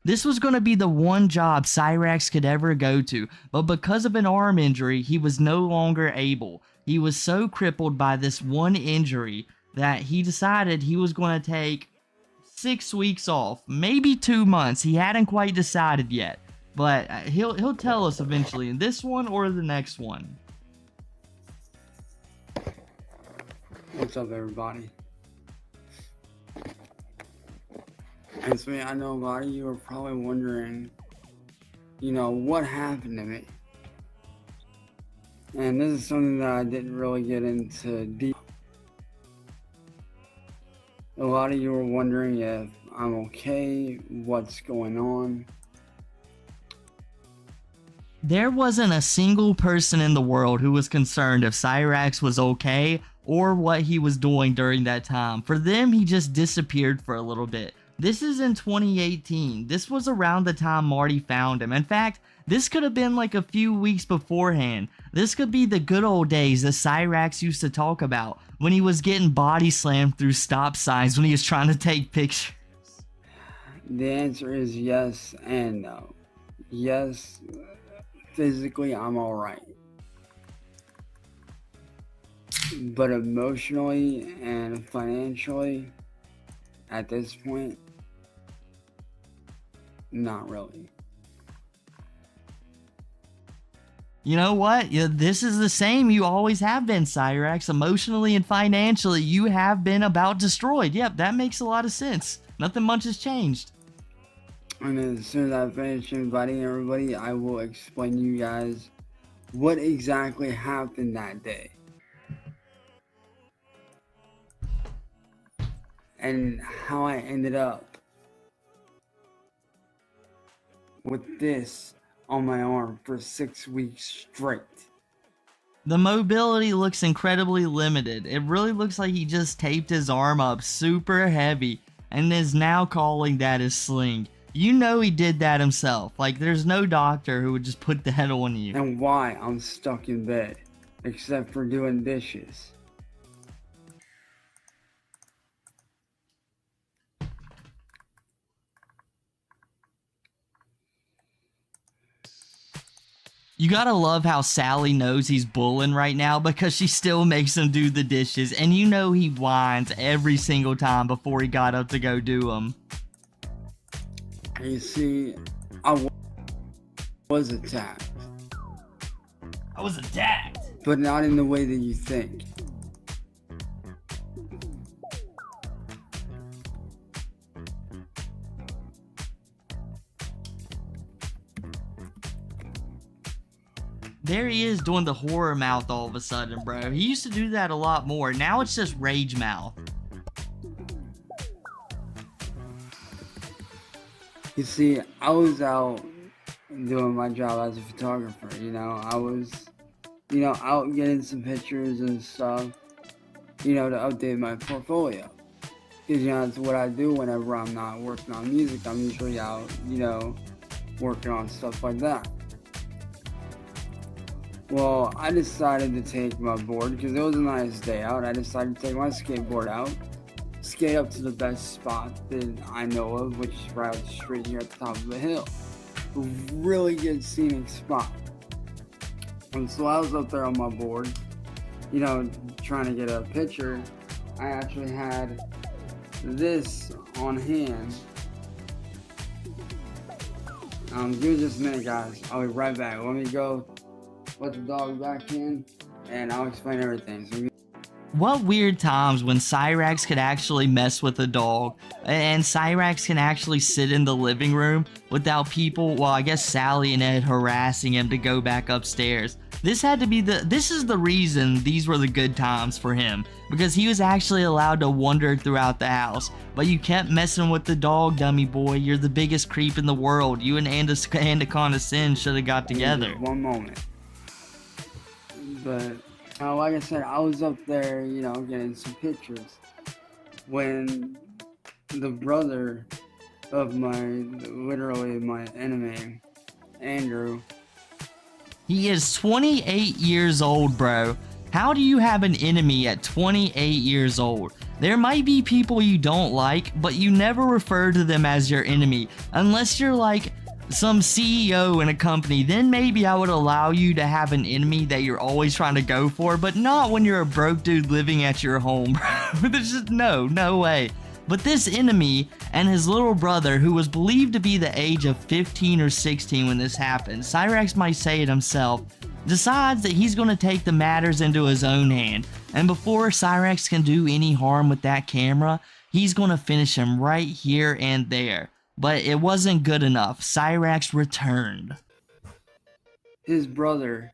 This was going to be the one job Cyraxx could ever go to, but because of an arm injury, he was no longer able. He was so crippled by this one injury that he decided he was going to take 6 weeks off, maybe 2 months. He hadn't quite decided yet, but he'll tell us eventually in this one or the next one. What's up, everybody? And so I know a lot of you are probably wondering, what happened to me? And this is something that I didn't really get into deep. A lot of you are wondering if I'm okay, what's going on. There wasn't a single person in the world who was concerned if Cyraxx was okay or what he was doing during that time. For them, he just disappeared for a little bit. This is in 2018. This was around the time Marty found him. In fact, this could have been like a few weeks beforehand. This could be the good old days that Cyraxx used to talk about when he was getting body slammed through stop signs when he was trying to take pictures. The answer is yes and no. Yes, physically I'm alright. But emotionally and financially, at this point, not really. You know what? This is the same you always have been, Cyraxx. Emotionally and financially, you have been about destroyed. Yep, that makes a lot of sense. Nothing much has changed. And as soon as I finish inviting everybody, I will explain to you guys what exactly happened that day. And how I ended up with this on my arm for 6 weeks straight. The mobility looks incredibly limited. It really looks like he just taped his arm up super heavy and is now calling that his sling. You know he did that himself. Like, there's no doctor who would just put that on you. And why I'm stuck in bed, except for doing dishes. You gotta love how Sally knows he's bullying right now because she still makes him do the dishes, and you know he whines every single time before he got up to go do them. You see, I was attacked. I was attacked. But not in the way that you think. There he is doing the horror mouth all of a sudden, bro. He used to do that a lot more. Now it's just rage mouth. You see, I was out doing my job as a photographer, I was, out getting some pictures and stuff, to update my portfolio. Because, that's what I do whenever I'm not working on music. I'm usually out, working on stuff like that. Well, I decided to take my board, because it was a nice day out. I decided to take my skateboard out, skate up to the best spot that I know of, which is right up the street here at the top of the hill. A really good scenic spot. And so I was up there on my board, trying to get a picture. I actually had this on hand. Give me just a minute, guys. I'll be right back. Let me go let the dog back in, and I'll explain everything. So what weird times when Cyraxx could actually mess with a dog, and Cyraxx can actually sit in the living room without people, well, I guess Sally and Ed harassing him to go back upstairs. This is the reason these were the good times for him, because he was actually allowed to wander throughout the house. But you kept messing with the dog, dummy boy. You're the biggest creep in the world. You and Anaconda Sin should have got together. One moment. But like I said, I was up there, getting some pictures when the brother of literally my enemy, Andrew. He is 28 years old, bro. How do you have an enemy at 28 years old? There might be people you don't like, but you never refer to them as your enemy. Unless you're like some CEO in a company, then maybe I would allow you to have an enemy that you're always trying to go for, but not when you're a broke dude living at your home, bro. There's just no way. But this enemy and his little brother, who was believed to be the age of 15 or 16 when this happened, Cyraxx might say it himself, decides that he's going to take the matters into his own hand. And before Cyraxx can do any harm with that camera, he's going to finish him right here and there. But it wasn't good enough. Cyraxx returned. His brother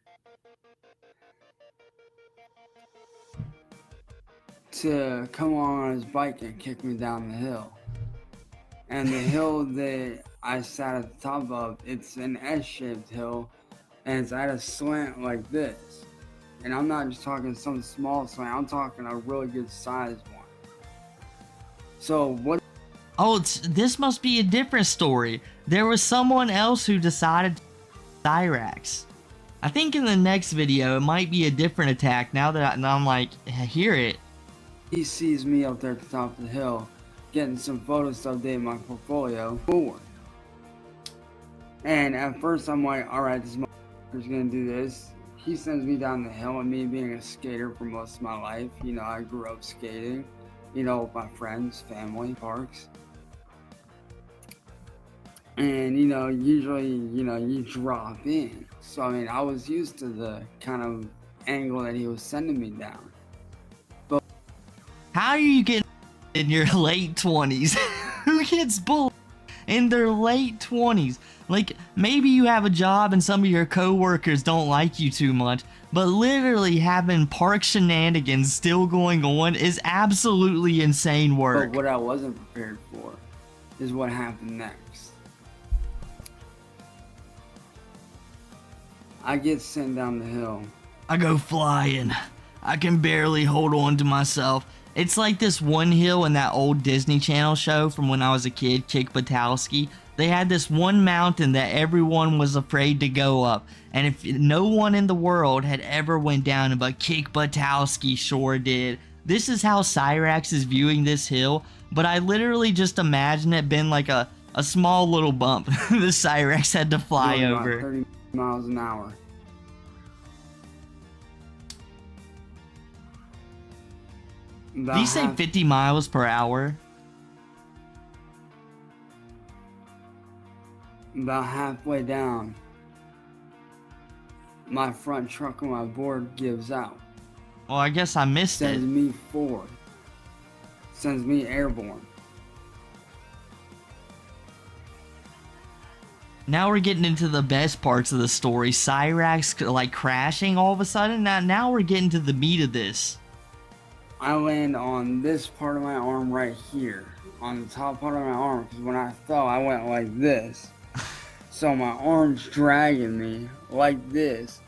to come on his bike and kick me down the hill. And the hill that I sat at the top of, it's an S-shaped hill, and it's at a slant like this. And I'm not just talking some small slant, I'm talking a really good sized one. So what? Oh, this must be a different story. There was someone else who decided to Cyraxx. I think in the next video, it might be a different attack now that I'm like, hear it. He sees me up there at the top of the hill, getting some photos to update my portfolio forward. And at first I'm like, alright, this motherfucker's gonna do this. He sends me down the hill, and me being a skater for most of my life, you know, I grew up skating, you know, with my friends, family, parks. And, you know, usually, you know, you drop in. So, I mean, I was used to the kind of angle that he was sending me down. But how are you getting in your late 20s? Who gets bullied in their late 20s? Like, maybe you have a job and some of your coworkers don't like you too much, but literally having park shenanigans still going on is absolutely insane work. But what I wasn't prepared for is what happened next. I get sent down the hill. I go flying. I can barely hold on to myself. It's like this one hill in that old Disney Channel show from when I was a kid, Kick Buttowski. They had this one mountain that everyone was afraid to go up. And if no one in the world had ever went down it, but Kick Buttowski sure did. This is how Cyraxx is viewing this hill. But I literally just imagine it being like a small little bump the Cyraxx had to fly over. 30 miles an hour. Did you say 50 miles per hour? About halfway down, my front truck on my board gives out. Well, I guess I missed it. Sends me forward. Sends me airborne. Now we're getting into the best parts of the story. Cyraxx like crashing all of a sudden. Now we're getting to the meat of this. I land on this part of my arm right here. On the top part of my arm. Because when I fell, I went like this. So my arm's dragging me like this.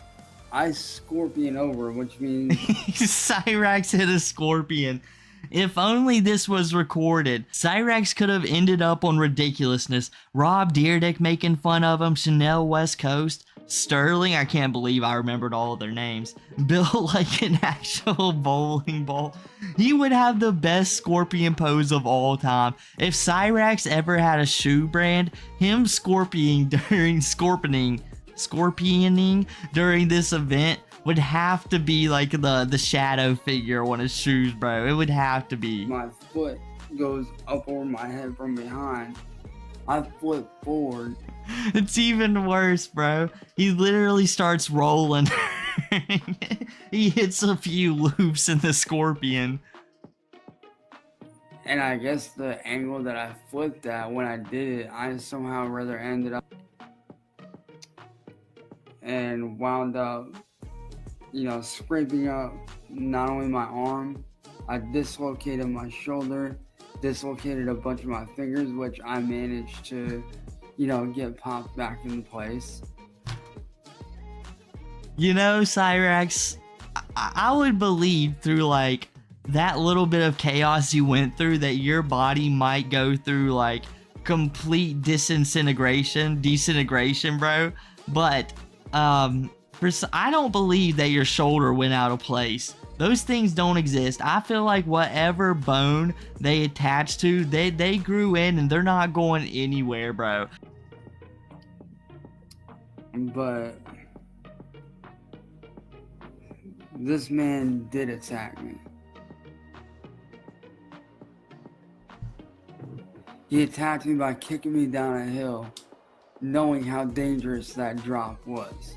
I scorpion over, which means... Cyraxx hit a scorpion. If only this was recorded. Cyraxx could have ended up on ridiculousness. Rob Dyrdek making fun of him. Chanel West Coast. Sterling, I can't believe I remembered all of their names. Built like an actual bowling ball. He would have the best scorpion pose of all time. If Cyraxx ever had a shoe brand, him scorpioning during this event would have to be like the shadow figure on his shoes, bro. It would have to be. My foot goes up over my head from behind. I flip forward. It's even worse, bro. He literally starts rolling. He hits a few loops in the scorpion. And I guess the angle that I flipped at when I did it, I somehow rather ended up and wound up, you know, scraping up not only my arm, I dislocated my shoulder, dislocated a bunch of my fingers, which I managed to, you know, get popped back into place. You know, Cyraxx, I would believe through like that little bit of chaos you went through that your body might go through like complete disintegration, bro. But I don't believe that your shoulder went out of place. Those things don't exist. I feel like whatever bone they attach to, they grew in and they're not going anywhere, bro. But this man did attack me. He attacked me by kicking me down a hill, knowing how dangerous that drop was.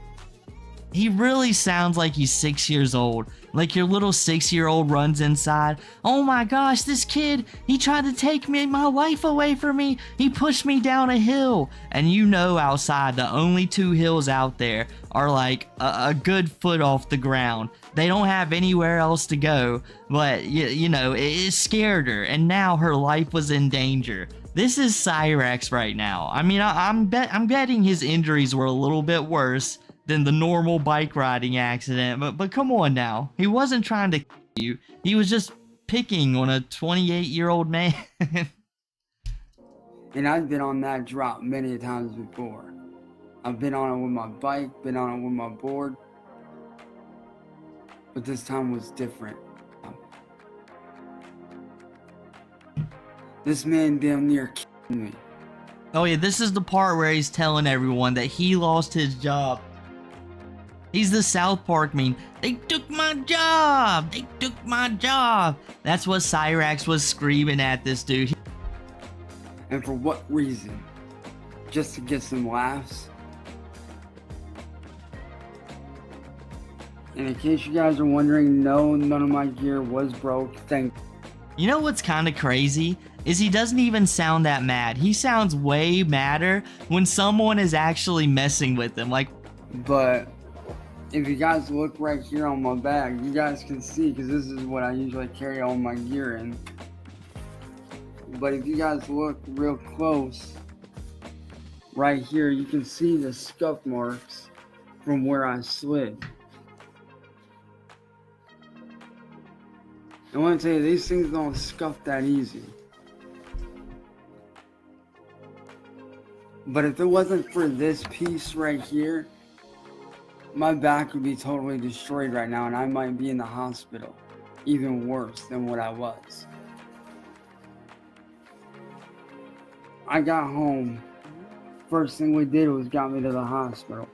He really sounds like he's 6 years old. Like your little 6-year-old runs inside. Oh my gosh, this kid, he tried to take my life away from me. He pushed me down a hill. And you know outside the only 2 hills out there are like a good foot off the ground. They don't have anywhere else to go. But, you know, it scared her. And now her life was in danger. This is Cyraxx right now. I mean, I'm betting his injuries were a little bit worse than the normal bike riding accident, but come on now. He wasn't trying to kill you. He was just picking on a 28-year-old man. And I've been on that drop many times before. I've been on it with my bike, been on it with my board, but this time was different. This man damn near killed me. Oh yeah, this is the part where he's telling everyone that he lost his job. He's the South Park meme. They took my job! They took my job! That's what Cyraxx was screaming at this dude. And for what reason? Just to get some laughs? And in case you guys are wondering, no, none of my gear was broke. Thank you. You know what's kind of crazy? Is he doesn't even sound that mad. He sounds way madder when someone is actually messing with him. Like, but if you guys look right here on my bag, you guys can see, because this is what I usually carry all my gear in. But if you guys look real close, right here, you can see the scuff marks from where I slid. I want to tell you, these things don't scuff that easy. But if it wasn't for this piece right here, my back would be totally destroyed right now, and I might be in the hospital, even worse than what I was. I got home. First thing we did was got me to the hospital.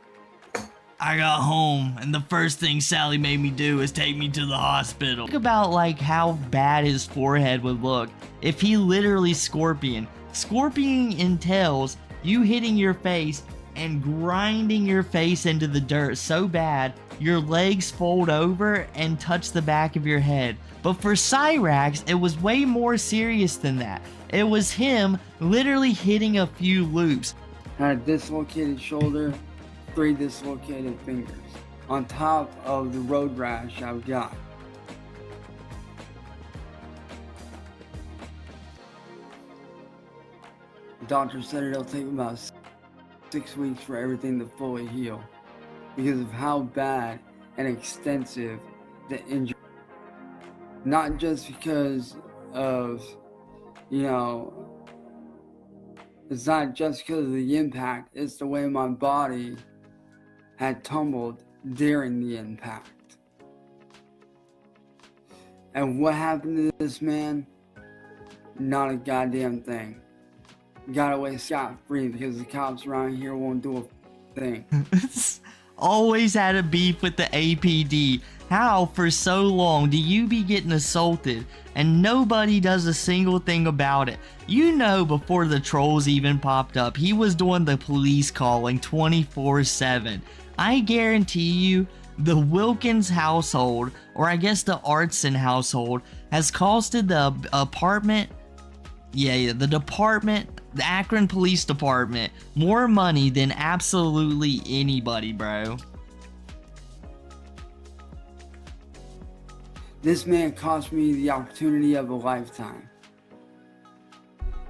I got home, and the first thing Sally made me do is take me to the hospital. Think about like how bad his forehead would look if he literally scorpion. Scorpioning entails you hitting your face and grinding your face into the dirt so bad your legs fold over and touch the back of your head. But for Cyraxx, it was way more serious than that. It was him literally hitting a few loops. I had a dislocated shoulder, 3 dislocated fingers, on top of the road rash I've got. The doctor said it'll take about 6 weeks for everything to fully heal because of how bad and extensive the injury. Not just because of, you know, it's not just because of the impact, it's the way my body had tumbled during the impact. And what happened to this man? Not a goddamn thing. Got away scot-free because the cops around here won't do a thing. Always had a beef with the APD. How for so long do you be getting assaulted and nobody does a single thing about it? You know, before the trolls even popped up, he was doing the police calling 24/7. I guarantee you the Wilkins household, or I guess the Artson household, has costed the apartment, the department, the Akron Police Department, more money than absolutely anybody, bro. This man cost me the opportunity of a lifetime.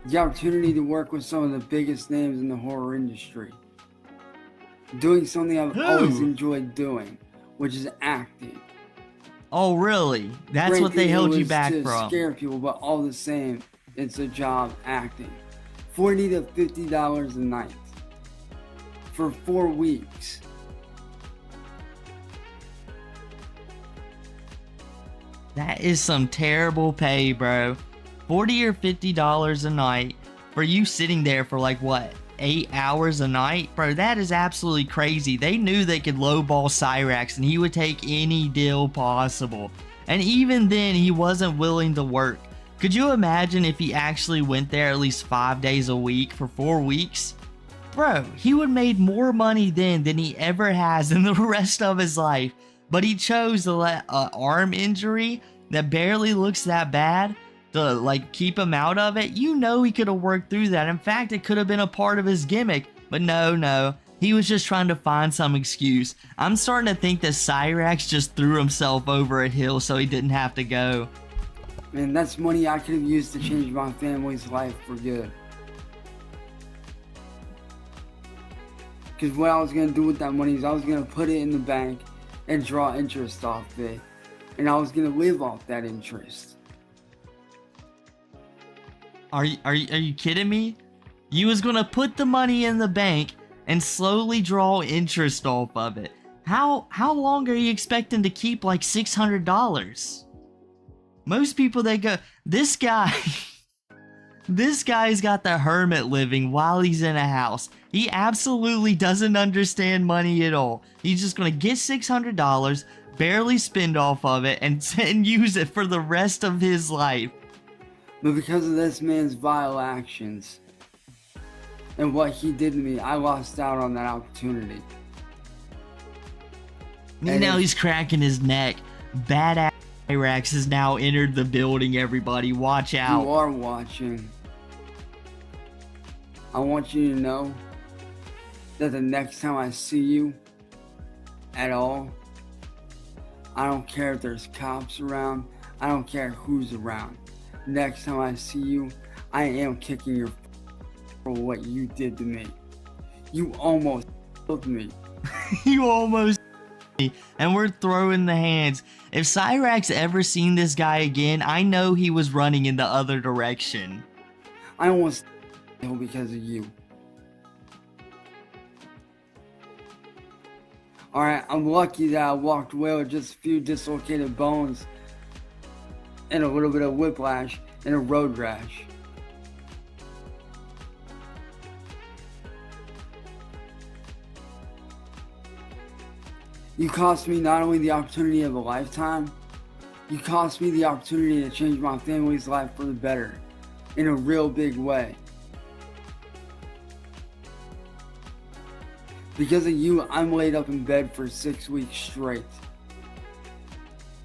The opportunity to work with some of the biggest names in the horror industry. Doing something I've always enjoyed doing, which is acting. Oh, really? That's what they held you back to from. Scare people, but all the same, it's a job acting. $40 to $50 a night for 4 weeks. That is some terrible pay, bro. $40 or $50 a night for you sitting there for like what, 8 hours a night? Bro, that is absolutely crazy. They knew they could lowball Cyraxx and he would take any deal possible. And even then, he wasn't willing to work. Could you imagine if he actually went there at least 5 days a week for 4 weeks? Bro, he would have made more money then than he ever has in the rest of his life. But he chose to let an arm injury that barely looks that bad to like keep him out of it. You know he could have worked through that. In fact, it could have been a part of his gimmick. But no. He was just trying to find some excuse. I'm starting to think that Cyraxx just threw himself over a hill so he didn't have to go. Man, that's money I could have used to change my family's life for good. Because what I was going to do with that money is I was going to put it in the bank and draw interest off it. And I was going to live off that interest. Are you kidding me? You was going to put the money in the bank and slowly draw interest off of it. How long are you expecting to keep like $600? Most people, they go, this guy, this guy's got the hermit living while he's in a house. He absolutely doesn't understand money at all. He's just gonna get $600, barely spend off of it, and use it for the rest of his life. But because of this man's vile actions and what he did to me, I lost out on that opportunity. And now he's cracking his neck. Badass Cyraxx has now entered the building, everybody. Watch out. You are watching. I want you to know that the next time I see you at all, I don't care if there's cops around. I don't care who's around. Next time I see you, I am kicking your for what you did to me. You almost killed me. You almost and we're throwing the hands. If Cyraxx ever seen this guy again, I know he was running in the other direction. I almost killed because of you. Alright, I'm lucky that I walked away with just a few dislocated bones and a little bit of whiplash and a road rash. You cost me not only the opportunity of a lifetime, you cost me the opportunity to change my family's life for the better in a real big way. Because of you, I'm laid up in bed for 6 weeks straight.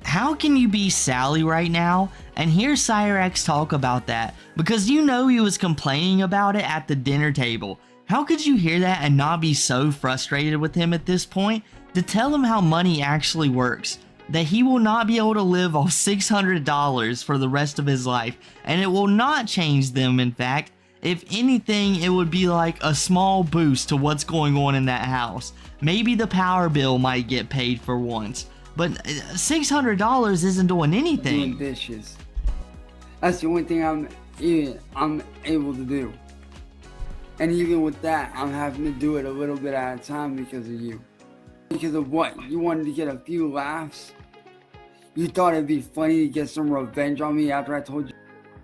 How can you be Sally right now and hear Cyraxx talk about that? Because you know he was complaining about it at the dinner table. How could you hear that and not be so frustrated with him at this point? To tell him how money actually works, that he will not be able to live off $600 for the rest of his life, and it will not change them. In fact, if anything, it would be like a small boost to what's going on in that house. Maybe the power bill might get paid for once, but $600 isn't doing anything. Doing dishes. That's the only thing I'm able to do. And even with that, I'm having to do it a little bit at a time because of you. Because of what? You wanted to get a few laughs? You thought it'd be funny to get some revenge on me after I told you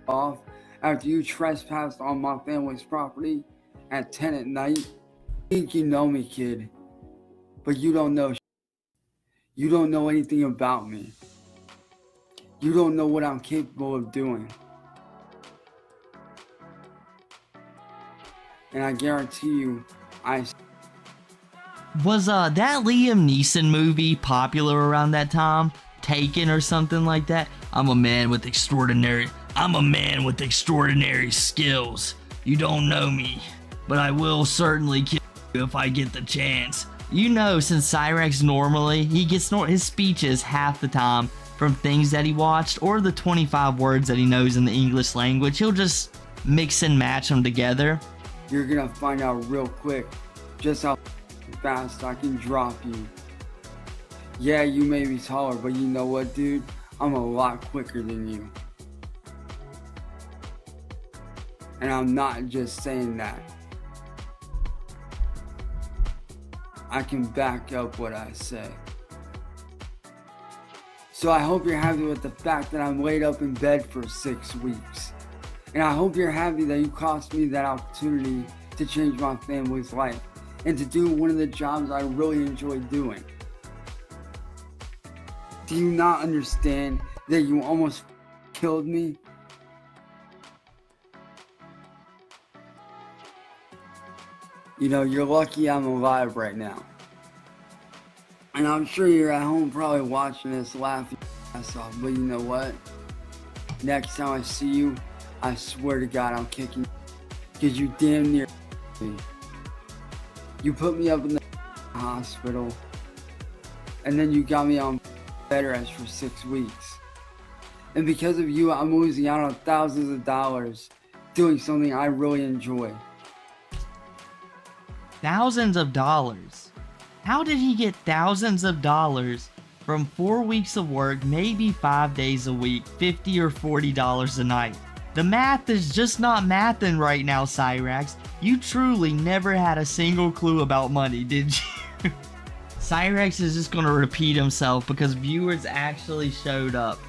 off? After you trespassed on my family's property at 10 at night? I think you know me, kid. But you don't know. You don't know anything about me. You don't know what I'm capable of doing. And I guarantee you, Was that Liam Neeson movie popular around that time? Taken or something like that? I'm a man with extraordinary skills. You don't know me, but I will certainly kill you if I get the chance. You know, since Cyraxx normally, he gets his speeches half the time from things that he watched or the 25 words that he knows in the English language. He'll just mix and match them together. You're gonna find out real quick just how fast I can drop you. Yeah, you may be taller, but you know what, dude? I'm a lot quicker than you. And I'm not just saying that. I can back up what I say. So I hope you're happy with the fact that I'm laid up in bed for 6 weeks. And I hope you're happy that you cost me that opportunity to change my family's life and to do one of the jobs I really enjoy doing. Do you not understand that you almost killed me? You know, you're lucky I'm alive right now. And I'm sure you're at home probably watching this laughing your ass off, but you know what? Next time I see you, I swear to God I'm kicking you, because you damn near me. You put me up in the hospital, and then you got me on bed rest for 6 weeks. And because of you, I'm losing out on thousands of dollars doing something I really enjoy. Thousands of dollars? How did he get thousands of dollars from 4 weeks of work, maybe 5 days a week, $50 or $40 a night? The math is just not mathing right now, Cyraxx. You truly never had a single clue about money, did you? Cyraxx is just gonna repeat himself because viewers actually showed up.